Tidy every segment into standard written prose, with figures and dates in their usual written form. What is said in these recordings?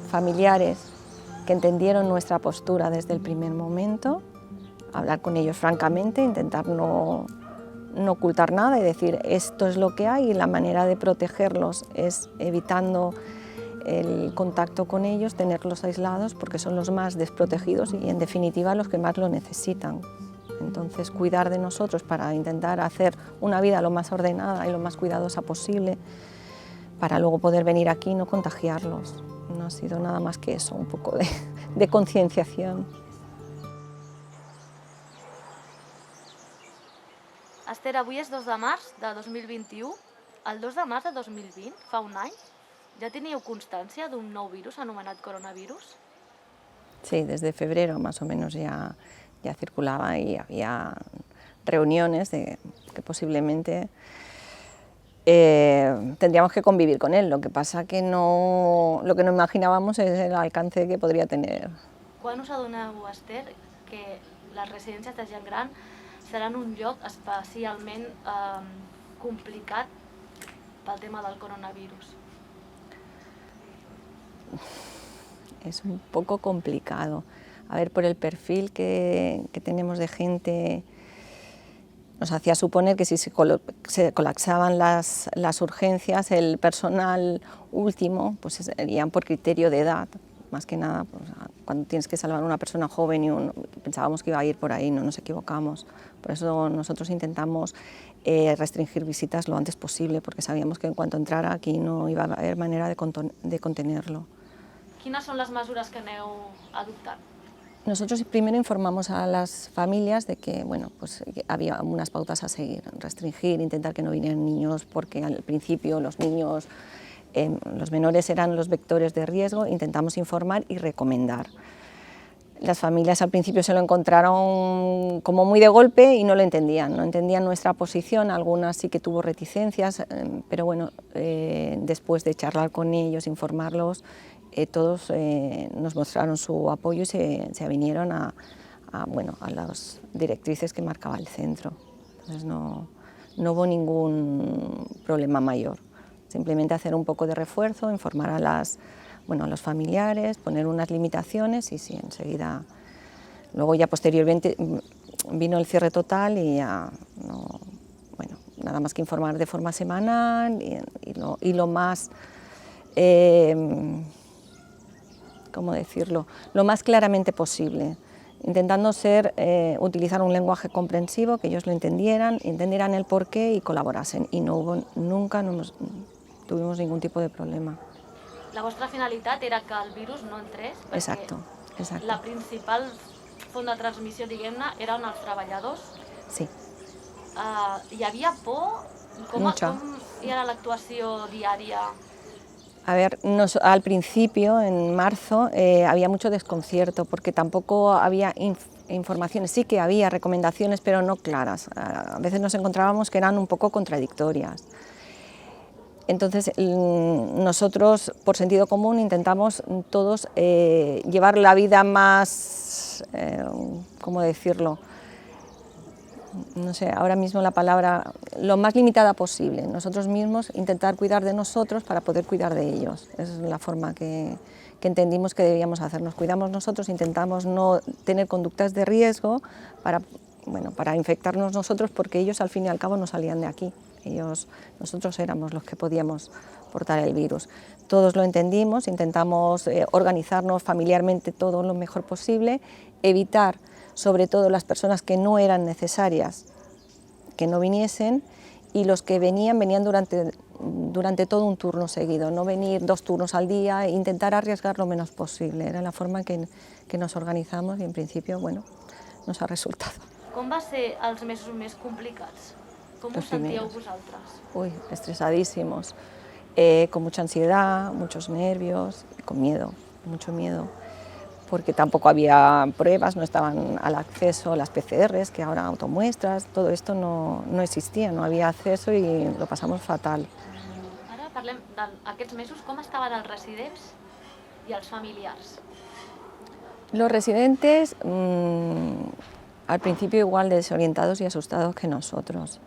Familiares que entendieron nuestra postura desde el primer momento, hablar con ellos francamente, intentar no ocultar nada y decir esto es lo que hay, y la manera de protegerlos es evitando el contacto con ellos, tenerlos aislados porque son los más desprotegidos y en definitiva los que más lo necesitan. Entonces cuidar de nosotros para intentar hacer una vida lo más ordenada y lo más cuidadosa posible para luego poder venir aquí y no contagiarlos. No ha sido nada más que eso, un poco de concienciación. Esther, avui és 2 de març de 2021. El 2 de març de 2020, fa un any, ja teníeu constància d'un nou virus anomenat coronavirus? Sí, desde febrero más o menos ya circulaba y había reuniones de que posiblemente tendríamos que convivir con él. Lo que pasa que lo que no imaginábamos es el alcance que podría tener. Quan us adoneu, Esther, que les residències de gent gran seran un lloc especialment complicat pel tema del coronavirus? Es un poco complicado. A ver, por el perfil que tenemos de gente, nos hacía suponer que si se colapsaban las urgencias, el personal último pues serían por criterio de edad, más que nada, pues, cuando tienes que salvar a una persona joven pensábamos que iba a ir por ahí, no nos equivocamos. Por eso nosotros intentamos restringir visitas lo antes posible, porque sabíamos que en cuanto entrara aquí no iba a haber manera de contenerlo. Quines són les mesures que aneu adoptant? Nosotros primero informamos a las familias de que, bueno, pues había unas pautas a seguir, restringir, intentar que no vinieran niños, porque al principio los niños, los menores eran los vectores de riesgo. Intentamos informar y recomendar. Las familias al principio se lo encontraron como muy de golpe y no lo entendían, no entendían nuestra posición. Algunas sí que tuvo reticencias, pero bueno, después de charlar con ellos, informarlos, todos nos mostraron su apoyo y se avinieron a las directrices que marcaba el centro. Entonces no hubo ningún problema mayor, simplemente hacer un poco de refuerzo, informar a los familiares, poner unas limitaciones y sí, enseguida. Luego ya posteriormente vino el cierre total y ya nada más que informar de forma semanal y lo más, ¿cómo decirlo?, lo más claramente posible, intentando utilizar un lenguaje comprensivo, que ellos lo entendieran el porqué y colaborasen, y nunca tuvimos ningún tipo de problema. La vostra finalitat era que el virus no entrés, perquè exacto. La principal font de transmissió, diguem-ne, eren els treballadors. Sí. Hi havia por? Com era l'actuació diària? A ver, al principio, en marzo, había mucho desconcierto porque tampoco había informaciones, sí que había recomendaciones, pero no claras. A veces nos encontrábamos que eran un poco contradictorias. Entonces nosotros, por sentido común, intentamos todos llevar la vida más, ¿cómo decirlo?, no sé, ahora mismo la palabra, lo más limitada posible. Nosotros mismos intentar cuidar de nosotros para poder cuidar de ellos. Esa es la forma que entendimos que debíamos hacer. Nos cuidamos nosotros, intentamos no tener conductas de riesgo para infectarnos nosotros, porque ellos al fin y al cabo no salían de aquí. Nosotros éramos los que podíamos portar el virus. Todos lo entendimos, intentamos organizarnos familiarmente todo lo mejor posible, evitar sobre todo las personas que no eran necesarias que no viniesen, y los que venían durante todo un turno seguido, no venir 2 turnos al día, e intentar arriesgar lo menos posible. Era la forma que nos organizamos y en principio nos ha resultado. Com va ser els mesos més complicats? Com us sentíeu vosaltres? Uy, estresadísimos, con mucha ansiedad, muchos nervios, con miedo, mucho miedo, porque tampoco había pruebas, no estaban al acceso las PCRs, que ahora automuestras, todo esto no existía, no había acceso y lo pasamos fatal. Ara parlem d'aquests mesos, com estaven els residents i els familiars? Los residentes, al principio igual de desorientados y asustados que nosotros.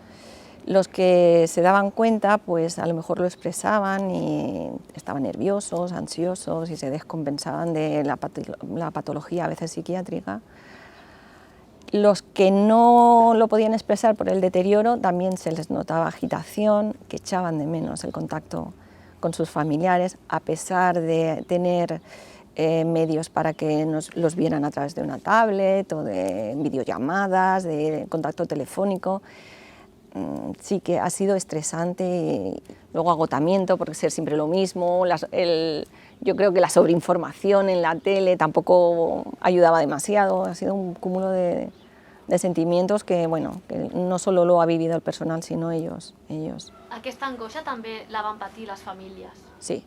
Los que se daban cuenta, pues a lo mejor lo expresaban y estaban nerviosos, ansiosos y se descompensaban de la patología a veces psiquiátrica. Los que no lo podían expresar por el deterioro, también se les notaba agitación, que echaban de menos el contacto con sus familiares, a pesar de tener medios para que los vieran a través de una tablet o de videollamadas, de contacto telefónico. Sí que ha sido estresante y luego agotamiento, porque ser siempre lo mismo, yo creo que la sobreinformación en la tele tampoco ayudaba demasiado, ha sido un cúmulo de sentimientos que, bueno, que no solo lo ha vivido el personal, sino ellos. Aquesta angoixa també la van patir les famílies. Sí,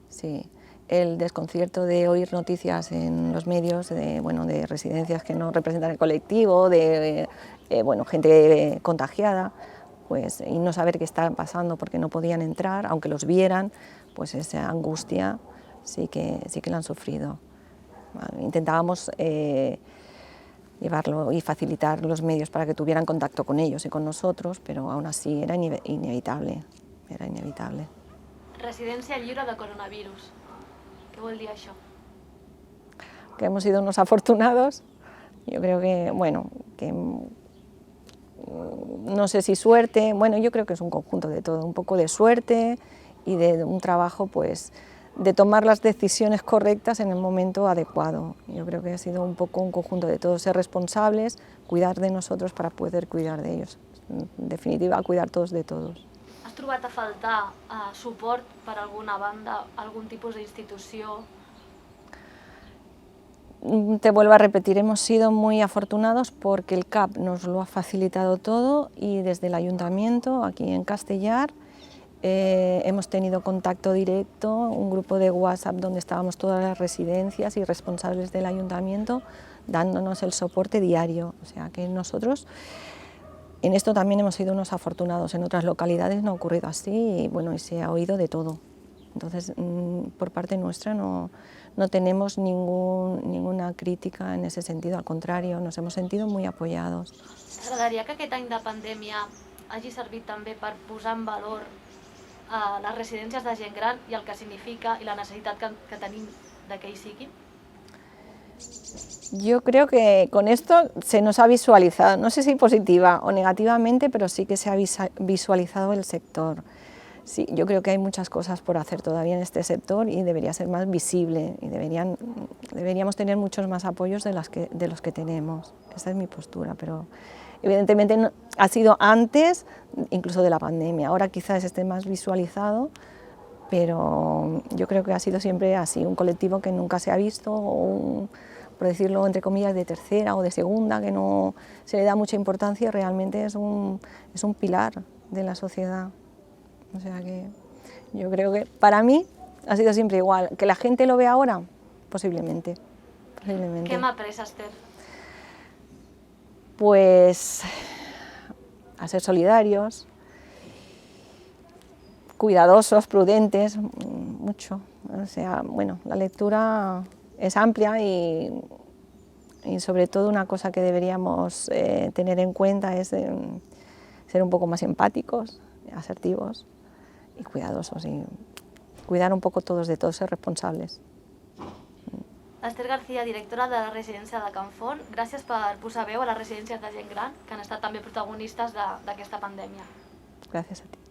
sí. El desconcierto de oír noticias en los medios de residencias que no representan el colectivo, bueno, gente contagiada, pues, y no saber qué está pasando porque no podían entrar, aunque los vieran, pues esa angustia sí que la han sufrido. Intentábamos llevarlo y facilitar los medios para que tuvieran contacto con ellos y con nosotros, pero aún así era inevitable, era inevitable. Residència lliure de coronavirus. ¿Qué vol dir això? Que hemos sido unos afortunados, yo creo que, bueno, que no sé si suerte, bueno, yo creo que es un conjunto de todo, un poco de suerte y de un trabajo, pues, de tomar las decisiones correctas en el momento adecuado. Yo creo que ha sido un poco un conjunto de todo, ser responsables, cuidar de nosotros para poder cuidar de ellos. En definitiva, cuidar todos de todos. Has trobat a faltar suport per alguna banda, algun tipus d'institució? Te vuelvo a repetir, hemos sido muy afortunados porque el CAP nos lo ha facilitado todo y desde el Ayuntamiento, aquí en Castellar, hemos tenido contacto directo, un grupo de WhatsApp donde estábamos todas las residencias y responsables del Ayuntamiento dándonos el soporte diario, o sea que nosotros en esto también hemos sido unos afortunados, en otras localidades no ha ocurrido así y, bueno, y se ha oído de todo. Entonces, por parte nuestra no tenemos ninguna crítica en ese sentido, al contrario, nos hemos sentido muy apoyados. T'agradaria que aquest any de pandèmia hagi servit també per posar en valor les residències de gent gran i el que significa i la necessitat que tenim de que hi siguin? Yo creo que con esto se nos ha visualizado, no sé si positiva o negativamente, pero sí que se ha visualizado el sector. Sí, yo creo que hay muchas cosas por hacer todavía en este sector y debería ser más visible y deberíamos tener muchos más apoyos de los que tenemos. Esa es mi postura, pero evidentemente ha sido antes incluso de la pandemia, ahora quizás esté más visualizado, pero yo creo que ha sido siempre así, un colectivo que nunca se ha visto, por decirlo entre comillas, de tercera o de segunda, que no se le da mucha importancia, realmente es un pilar de la sociedad. O sea que yo creo que para mí ha sido siempre igual. ¿Que la gente lo ve ahora? Posiblemente. ¿Qué m'ha après, Esther? Pues a ser solidarios, cuidadosos, prudentes, mucho. O sea, bueno, la lectura es amplia y sobre todo una cosa que deberíamos tener en cuenta es ser un poco más empáticos, asertivos y cuidadosos y cuidar un poco todos de todos, ser responsables. Esther García, directora de la residència de Can Font, gràcies per posar veu a les residències de gent gran que han estat també protagonistes d'aquesta pandèmia. Gràcies a ti.